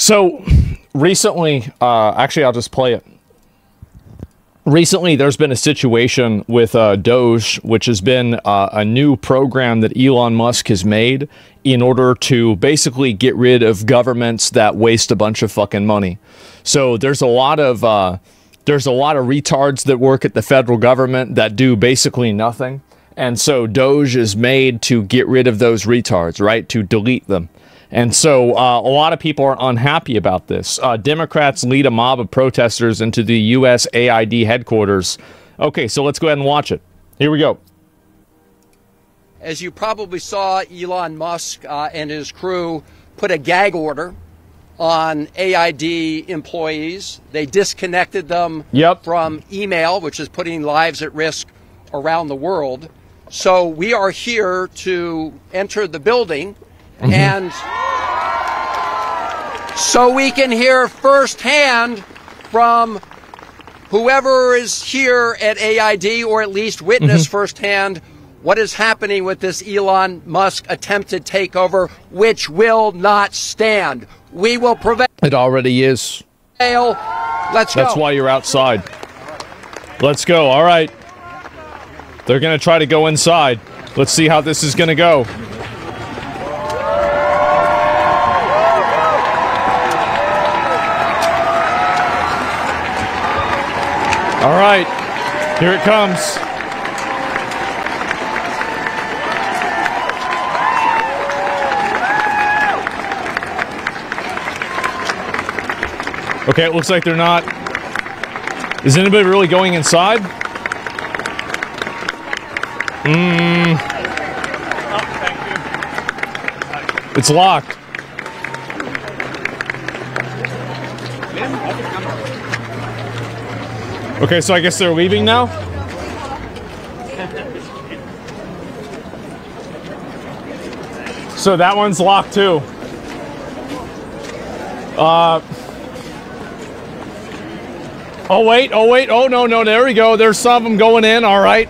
So recently, actually, I'll just play it. Recently, there's been a situation with Doge, which has been a new program that Elon Musk has made in order to basically get rid of governments that waste a bunch of fucking money. So there's a lot of retards that work at the federal government that do basically nothing. And so Doge is made to get rid of those retards, right? To delete them. And so a lot of people are unhappy about this. Democrats lead a mob of protesters into the USAID headquarters. Okay, so let's go ahead and watch it. Here we go. As you probably saw, Elon Musk and his crew put a gag order on AID employees. They disconnected them from email, which is putting lives at risk around the world. So we are here to enter the building and so we can hear firsthand from whoever is here at AID, or at least witness firsthand what is happening with this Elon Musk attempted takeover, which will not stand. We will prevail. It already is. Let's go. That's why you're outside. Let's go. All right. They're going to try to go inside. Let's see how this is going to go. All right, here it comes. Okay, it looks like they're not. Is anybody really going inside? It's locked. Okay, so I guess they're leaving now? So that one's locked too. Oh wait, oh no, there we go. There's some of them going in, all right.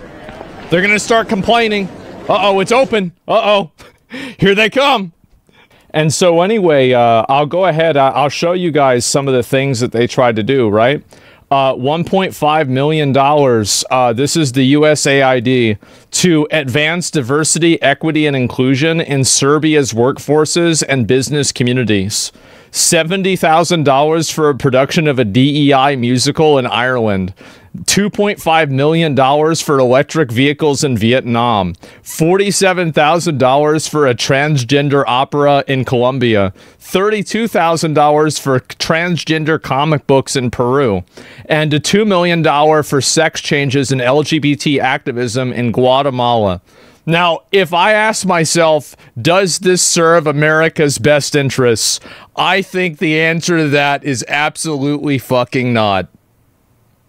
They're gonna start complaining. Uh-oh, it's open. Uh-oh, here they come. And so anyway, I'll go ahead, I'll show you guys some of the things that they tried to do, right? $1.5 million, this is the USAID, to advance diversity, equity, and inclusion in Serbia's workforces and business communities. $70,000 for a production of a DEI musical in Ireland. $2.5 million for electric vehicles in Vietnam. $47,000 for a transgender opera in Colombia. $32,000 for transgender comic books in Peru. And a $2 million for sex changes and LGBT activism in Guatemala. Now, if I ask myself, does this serve America's best interests? I think the answer to that is absolutely fucking not.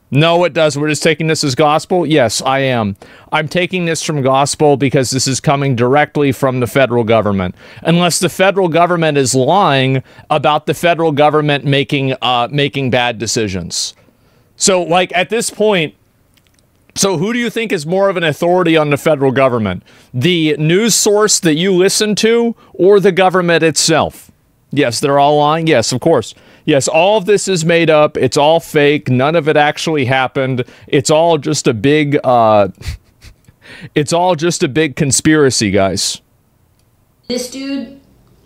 No, it does. We're just taking this as gospel? Yes, I am. I'm taking this from gospel because this is coming directly from the federal government. Unless the federal government is lying about the federal government making bad decisions. So, like, at this point, so who do you think is more of an authority on the federal government? The news source that you listen to, or the government itself? Yes, they're all lying. Yes, of course. Yes, all of this is made up. It's all fake. None of it actually happened. It's all just a big, it's all just a big conspiracy, guys. This dude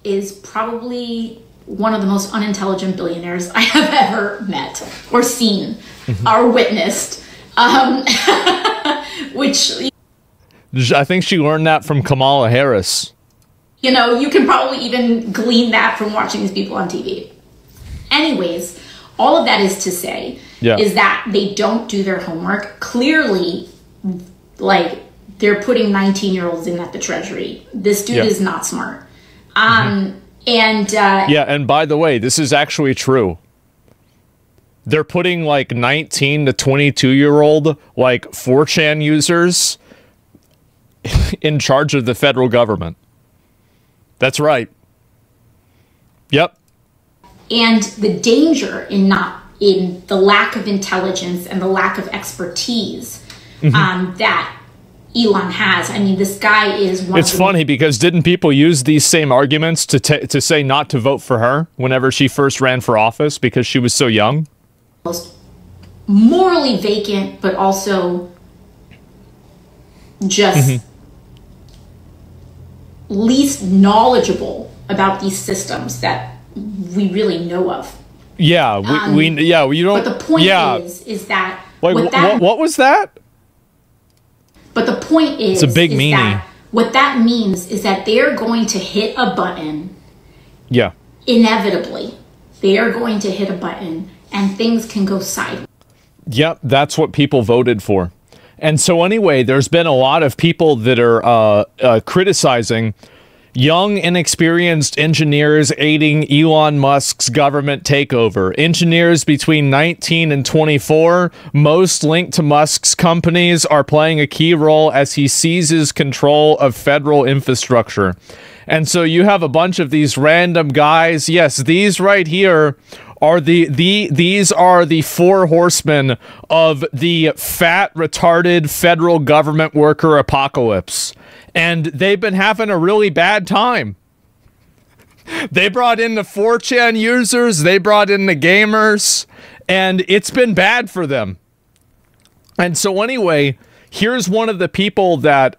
is probably one of the most unintelligent billionaires I have ever met or seen or witnessed. Which I think she learned that from Kamala Harris. You know, you can probably even glean that from watching these people on TV. Anyways, all of that is to say is that they don't do their homework. Clearly, like, they're putting 19-year-olds in at the Treasury. This dude is not smart. And by the way, this is actually true. They're putting like 19 to 22-year-old like 4chan users in charge of the federal government. That's right. Yep. And the danger in the lack of intelligence and the lack of expertise that Elon has. I mean, this guy is one. It's funny because didn't people use these same arguments to say not to vote for her whenever she first ran for office because she was so young? Most morally vacant, but also just least knowledgeable about these systems that we really know of. Yeah, you don't. But the point is that what was that? But the point is, it's a big meaning. That what that means is that they're going to hit a button. Yeah. Inevitably, they are going to hit a button, and things can go sideways. Yep, that's what people voted for. And so anyway, there's been a lot of people that are criticizing young, inexperienced engineers aiding Elon Musk's government takeover. Engineers between 19 and 24, most linked to Musk's companies, are playing a key role as he seizes control of federal infrastructure. And so you have a bunch of these random guys. Yes, these right here are these are the four horsemen of the fat, retarded federal government worker apocalypse. And they've been having a really bad time. They brought in the 4chan users, they brought in the gamers, and it's been bad for them. And so anyway, here's one of the people that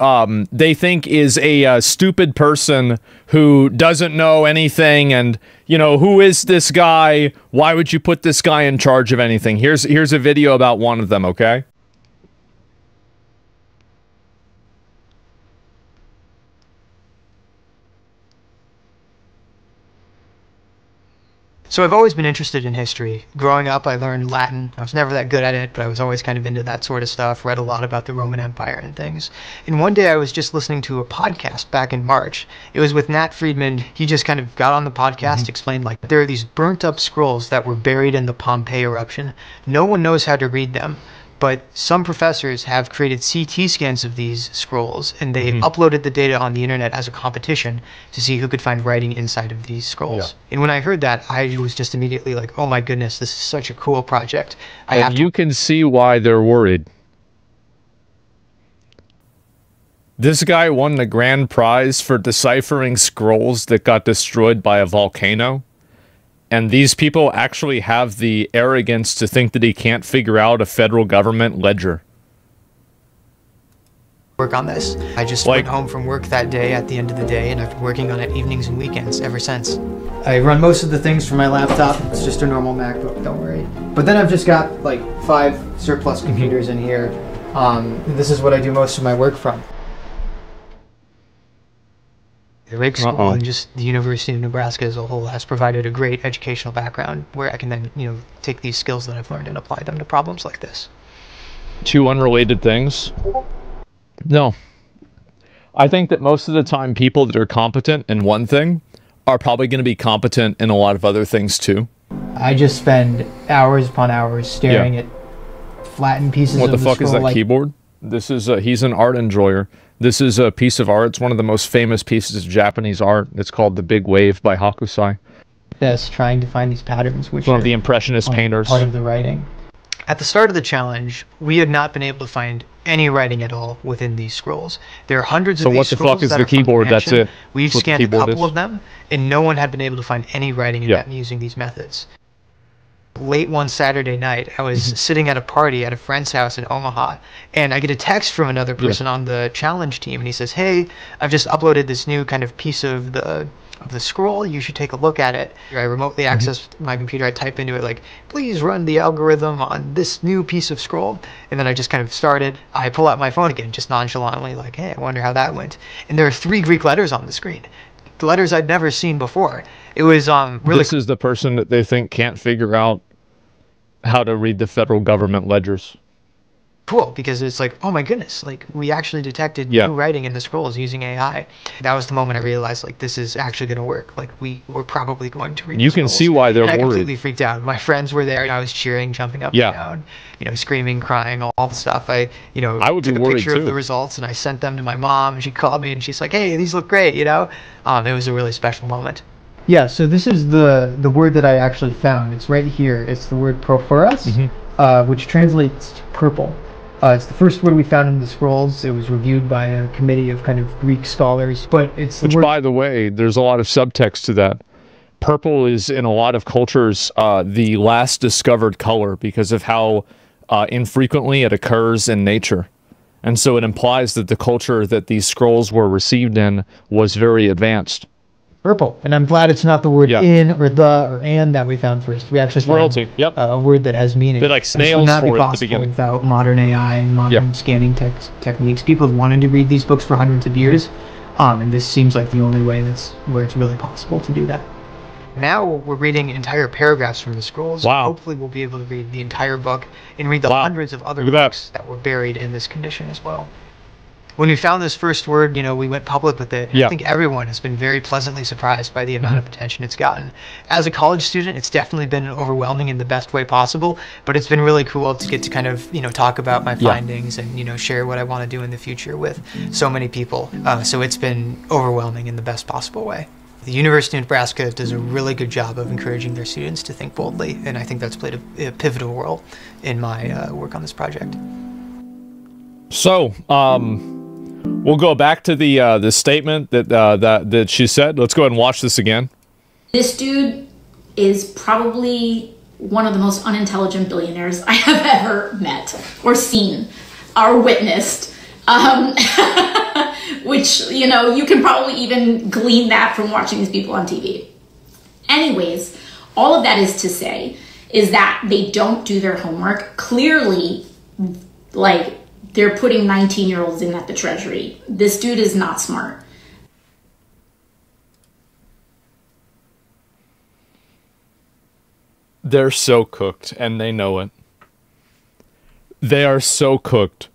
they think is a stupid person who doesn't know anything, and, you know, who is this guy? Why would you put this guy in charge of anything? Here's a video about one of them, okay? So I've always been interested in history. Growing up, I learned Latin. I was never that good at it, but I was always kind of into that sort of stuff, read a lot about the Roman Empire and things. And one day I was just listening to a podcast back in March. It was with Nat Friedman. He just kind of got on the podcast, explained like there are these burnt up scrolls that were buried in the Pompeii eruption. No one knows how to read them. But some professors have created CT scans of these scrolls, and they uploaded the data on the internet as a competition to see who could find writing inside of these scrolls. Yeah. And when I heard that, I was just immediately like, oh my goodness, this is such a cool project. You can see why they're worried. This guy won the grand prize for deciphering scrolls that got destroyed by a volcano. And these people actually have the arrogance to think that he can't figure out a federal government ledger. Work on this. I just went home from work that day at the end of the day, and I've been working on it evenings and weekends ever since. I run most of the things from my laptop. It's just a normal MacBook, don't worry. But then I've just got like 5 surplus computers in here. This is what I do most of my work from. The Rig School and just the University of Nebraska as a whole has provided a great educational background where I can then, you know, take these skills that I've learned and apply them to problems like this. 2 unrelated things? No. I think that most of the time people that are competent in one thing are probably going to be competent in a lot of other things too. I just spend hours upon hours staring at flattened pieces of the scroll. What the fuck is that keyboard? This is he's an art enjoyer. This is a piece of art. It's one of the most famous pieces of Japanese art. It's called The Big Wave by Hakusai. Yes, trying to find these patterns, which one of the Impressionist painters. Part of the writing. At the start of the challenge, we had not been able to find any writing at all within these scrolls. There are hundreds of these scrolls. So what the fuck is the keyboard? That's it. We've scanned a couple of them, and no one had been able to find any writing in that using these methods. Late one Saturday night, I was sitting at a party at a friend's house in Omaha, and I get a text from another person on the challenge team, and he says, hey, I've just uploaded this new kind of piece of the scroll. You should take a look at it. I remotely access my computer. I type into it like, please run the algorithm on this new piece of scroll. And then I just kind of started. I pull out my phone again, just nonchalantly, like, hey, I wonder how that went. And there are 3 Greek letters on the screen. The letters I'd never seen before. It was really... This is the person that they think can't figure out how to read the federal government ledgers. Cool, because it's like, oh my goodness, like we actually detected new writing in the scrolls using AI. That was the moment I realized, like, this is actually going to work. Like we were probably going to read. You can see why they're worried. I completely freaked out. My friends were there, and I was cheering, jumping up and down, you know, screaming, crying, all the stuff. I would took a picture of the results, and I sent them to my mom, and she called me, and she's like, hey, these look great, you know. It was a really special moment. Yeah, so this is the word that I actually found. It's right here. It's the word prophoros, which translates to purple. It's the first word we found in the scrolls. It was reviewed by a committee of kind of Greek scholars, but it's which, by the way, there's a lot of subtext to that. Purple is, in a lot of cultures, the last discovered color because of how infrequently it occurs in nature. And so it implies that the culture that these scrolls were received in was very advanced. Purple. And I'm glad it's not the word in or the or and that we found first. We actually found royalty. Yep. A word that has meaning. They're like snails not for be it at the beginning. Without modern AI and modern scanning techniques. People have wanted to read these books for hundreds of years, and this seems like the only way where it's really possible to do that. Now we're reading entire paragraphs from the scrolls. Wow. Hopefully we'll be able to read the entire book and read the hundreds of other books that were buried in this condition as well. When we found this first word, we went public with it. I think everyone has been very pleasantly surprised by the amount of attention it's gotten. As a college student, it's definitely been overwhelming in the best way possible, but it's been really cool to get to kind of, talk about my findings and, share what I want to do in the future with so many people. So it's been overwhelming in the best possible way. The University of Nebraska does a really good job of encouraging their students to think boldly, and I think that's played a pivotal role in my work on this project. So, we'll go back to the statement that she said. Let's go ahead and watch this again. This dude is probably one of the most unintelligent billionaires I have ever met or seen or witnessed. Which, you can probably even glean that from watching these people on TV. Anyways, all of that is to say is that they don't do their homework. Clearly, they're putting 19-year-olds in at the Treasury. This dude is not smart. They're so cooked, and they know it. They are so cooked.